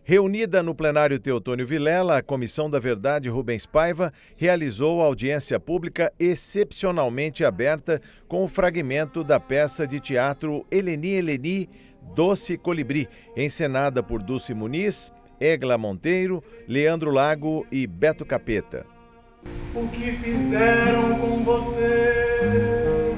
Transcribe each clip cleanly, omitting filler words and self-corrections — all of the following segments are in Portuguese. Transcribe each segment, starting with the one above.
Reunida no plenário Teotônio Vilela, a Comissão da Verdade Rubens Paiva realizou audiência pública excepcionalmente aberta com o fragmento da peça de teatro Eleni Eleni, Doce Colibri, encenada por Dulce Muniz, Egla Monteiro, Leandro Lago e Beto Capeta. O que fizeram com você,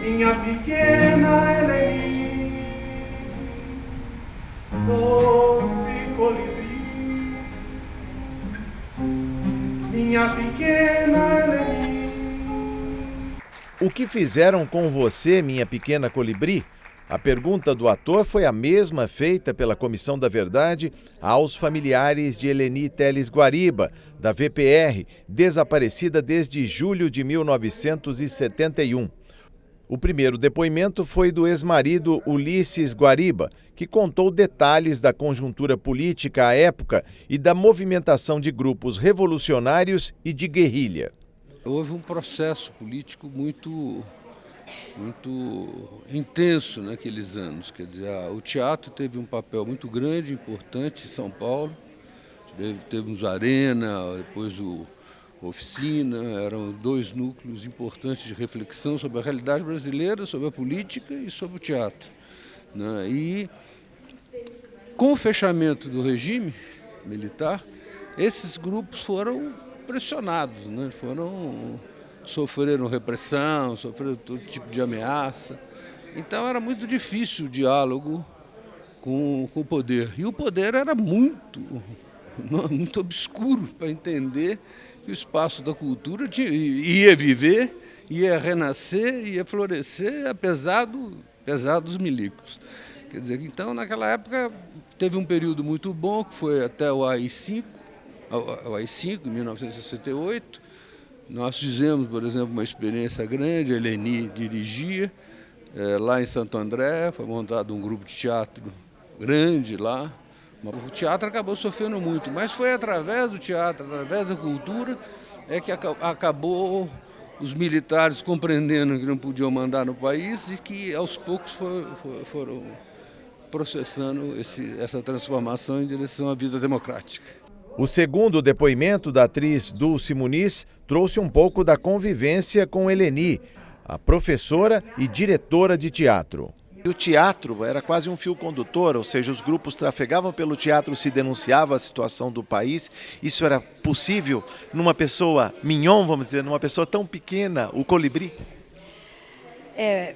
minha pequena Eleni, doce colibri, minha pequena Eleni. O que fizeram com você, minha pequena colibri? A pergunta do ator foi a mesma feita pela Comissão da Verdade aos familiares de Eleni Teles Guariba, da VPR, desaparecida desde julho de 1971. O primeiro depoimento foi do ex-marido Ulisses Guariba, que contou detalhes da conjuntura política à época e da movimentação de grupos revolucionários e de guerrilha. Houve um processo político muito intenso naqueles anos. Quer dizer, o teatro teve um papel muito grande, importante em São Paulo. Teve Arena, depois o Oficina, eram dois núcleos importantes de reflexão sobre a realidade brasileira, sobre a política e sobre o teatro, né? E com o fechamento do regime militar, esses grupos foram pressionados, né? Sofreram repressão, sofreram todo tipo de ameaça. Então era muito difícil o diálogo com o poder. E o poder era muito obscuro para entender que o espaço da cultura ia viver, ia renascer, ia florescer, apesar dos milicos. Quer dizer, então, naquela época, teve um período muito bom, que foi até o AI-5, em 1968. Nós fizemos, por exemplo, uma experiência grande, a Eleni dirigia, lá em Santo André, foi montado um grupo de teatro grande lá. O teatro acabou sofrendo muito, mas foi através do teatro, através da cultura, que acabou os militares compreendendo que não podiam mandar no país e que aos poucos foram processando essa transformação em direção à vida democrática. O segundo depoimento da atriz Dulce Muniz trouxe um pouco da convivência com Eleni, a professora e diretora de teatro. O teatro era quase um fio condutor, ou seja, os grupos trafegavam pelo teatro, se denunciava a situação do país. Isso era possível numa pessoa mignon, vamos dizer, numa pessoa tão pequena, o colibri?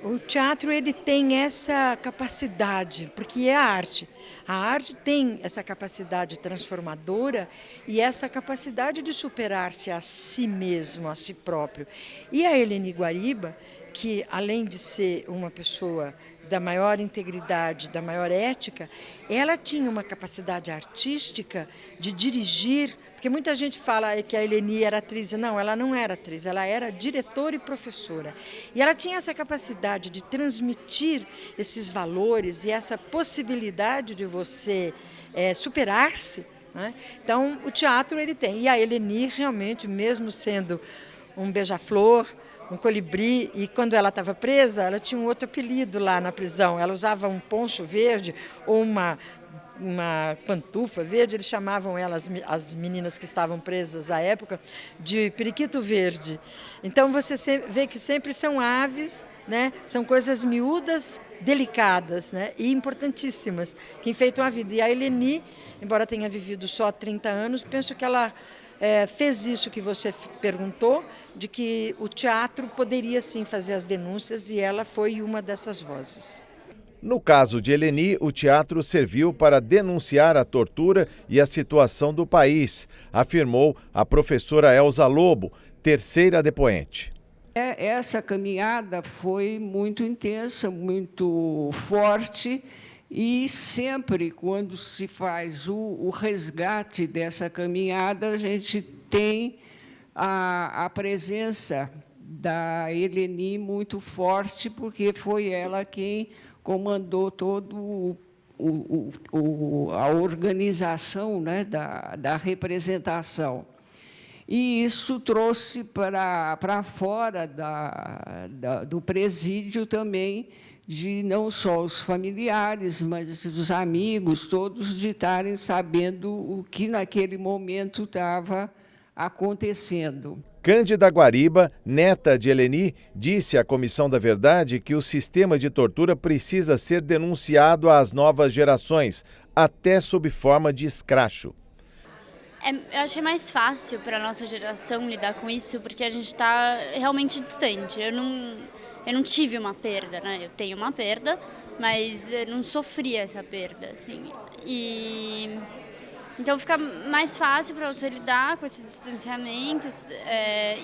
O teatro ele tem essa capacidade, porque é a arte. A arte tem essa capacidade transformadora e essa capacidade de superar-se a si mesmo, a si próprio. E a Eleni Guariba, que além de ser uma pessoa da maior integridade, da maior ética, ela tinha uma capacidade artística de dirigir, porque muita gente fala que a Eleni era atriz. Não, ela não era atriz, ela era diretora e professora. E ela tinha essa capacidade de transmitir esses valores e essa possibilidade de você superar-se, né? Então, o teatro ele tem. E a Eleni realmente, mesmo sendo um beija-flor, um colibri, e quando ela estava presa, ela tinha um outro apelido lá na prisão. Ela usava um poncho verde ou uma pantufa verde, eles chamavam elas, as meninas que estavam presas à época, de periquito verde. Então você vê que sempre são aves, né? São coisas miúdas, delicadas, né? E importantíssimas, que enfeitam a vida. E a Eleni, embora tenha vivido só 30 anos, penso que ela fez isso que você perguntou, de que o teatro poderia sim fazer as denúncias, e ela foi uma dessas vozes. No caso de Eleni, o teatro serviu para denunciar a tortura e a situação do país, afirmou a professora Elza Lobo, terceira depoente. Essa caminhada foi muito intensa, muito forte, e sempre quando se faz o resgate dessa caminhada, a gente tem a presença da Eleni muito forte, porque foi ela quem comandou todo a organização, né, da representação. E isso trouxe para fora do presídio também de não só os familiares, mas os amigos, todos de estarem sabendo o que naquele momento estava acontecendo. Cândida Guariba, neta de Eleni, disse à Comissão da Verdade que o sistema de tortura precisa ser denunciado às novas gerações, até sob forma de escracho. Eu acho que é mais fácil para a nossa geração lidar com isso, porque a gente está realmente distante. Eu não tive uma perda, né? Eu tenho uma perda, mas eu não sofri essa perda, assim. Então fica mais fácil para você lidar com esse distanciamento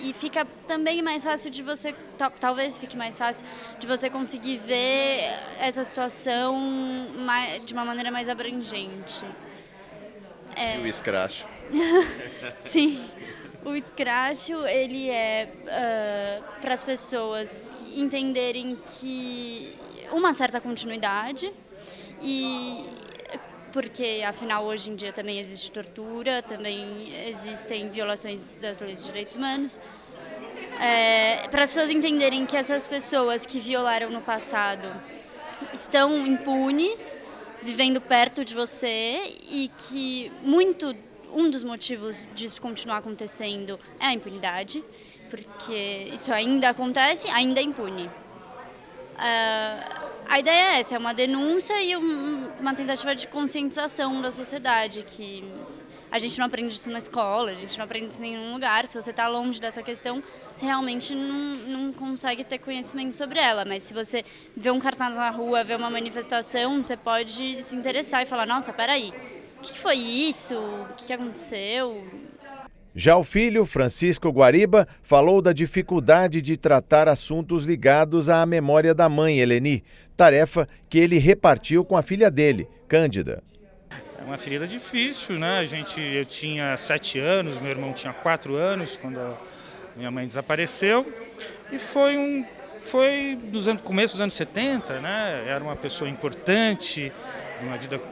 e fica também mais fácil de você, talvez fique mais fácil de você conseguir ver essa situação de uma maneira mais abrangente. E o escracho? Sim, o escracho ele é para as pessoas entenderem que uma certa continuidade porque, afinal, hoje em dia também existe tortura, também existem violações das leis de direitos humanos. Para as pessoas entenderem que essas pessoas que violaram no passado estão impunes, vivendo perto de você, e que um dos motivos disso continuar acontecendo é a impunidade, porque isso ainda acontece, ainda é impune. A ideia é essa, é uma denúncia e uma tentativa de conscientização da sociedade, que a gente não aprende isso na escola, a gente não aprende isso em nenhum lugar. Se você está longe dessa questão, você realmente não consegue ter conhecimento sobre ela. Mas se você vê um cartaz na rua, vê uma manifestação, você pode se interessar e falar, nossa, peraí, o que foi isso? O que aconteceu? Já o filho, Francisco Guariba, falou da dificuldade de tratar assuntos ligados à memória da mãe, Eleni, tarefa que ele repartiu com a filha dele, Cândida. É uma ferida difícil, né? Eu tinha 7 anos, meu irmão tinha 4 anos quando a minha mãe desapareceu, e foi no começo dos anos 70, né? Era uma pessoa importante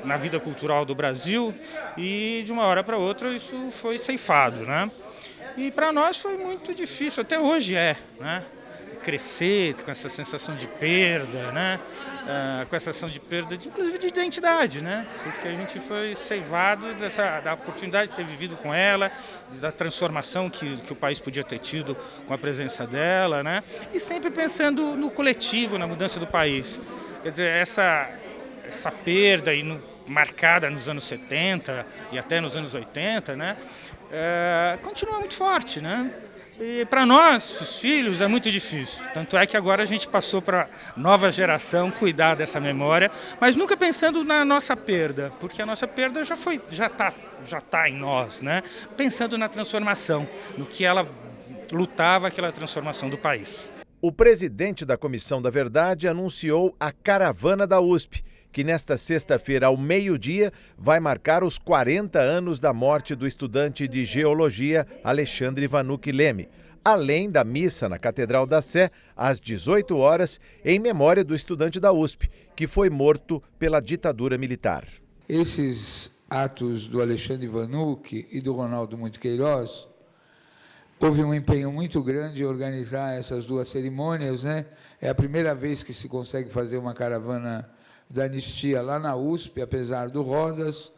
na vida cultural do Brasil, e de uma hora para outra isso foi ceifado, né? E para nós foi muito difícil, até hoje né? Crescer com essa sensação de perda, né? Com essa sensação de perda, inclusive de identidade, né? Porque a gente foi ceivado da oportunidade de ter vivido com ela, da transformação que o país podia ter tido com a presença dela, né? E sempre pensando no coletivo, na mudança do país. Quer dizer, essa perda marcada nos anos 70 e até nos anos 80, né? Continua muito forte, né? E para nós, os filhos, é muito difícil. Tanto é que agora a gente passou para a nova geração cuidar dessa memória, mas nunca pensando na nossa perda, porque a nossa perda já tá em nós, né? Pensando na transformação, no que ela lutava, aquela transformação do país. O presidente da Comissão da Verdade anunciou a Caravana da USP, que nesta sexta-feira, ao meio-dia, vai marcar os 40 anos da morte do estudante de Geologia Alexandre Vanucchi Leme, além da missa na Catedral da Sé, às 18 horas, em memória do estudante da USP, que foi morto pela ditadura militar. Esses atos do Alexandre Vanucchi e do Ronaldo Muito Queiroz, houve um empenho muito grande em organizar essas duas cerimônias, né? É a primeira vez que se consegue fazer uma caravana da anistia lá na USP, apesar do Rodas,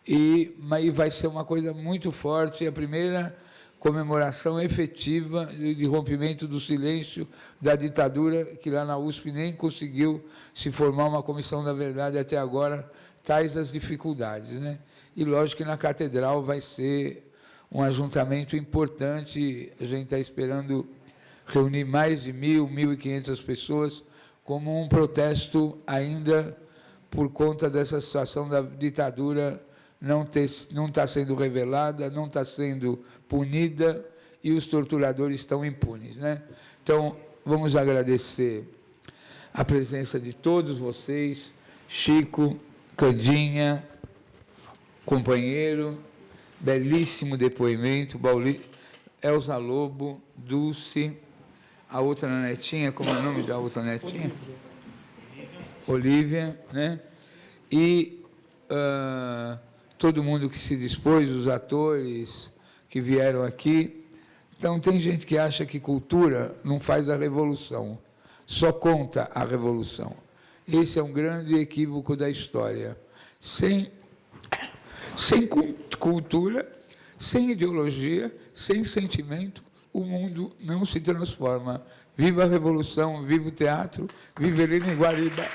e vai ser uma coisa muito forte, a primeira comemoração efetiva de rompimento do silêncio da ditadura, que lá na USP nem conseguiu se formar uma comissão da verdade até agora, tais as dificuldades, né? E lógico que na Catedral vai ser um ajuntamento importante, a gente está esperando reunir mais de 1.500 pessoas, como um protesto ainda por conta dessa situação da ditadura não está sendo revelada, não está sendo punida e os torturadores estão impunes, né? Então, vamos agradecer a presença de todos vocês, Chico, Candinha, companheiro, belíssimo depoimento, Elza Lobo, Dulce, a outra netinha, como é o nome da outra netinha? Olívia, né? E todo mundo que se dispôs, os atores que vieram aqui. Então, tem gente que acha que cultura não faz a revolução, só conta a revolução. Esse é um grande equívoco da história. Sem cultura, sem ideologia, sem sentimento, o mundo não se transforma. Viva a Revolução, viva o teatro, viva Helena e Guariba.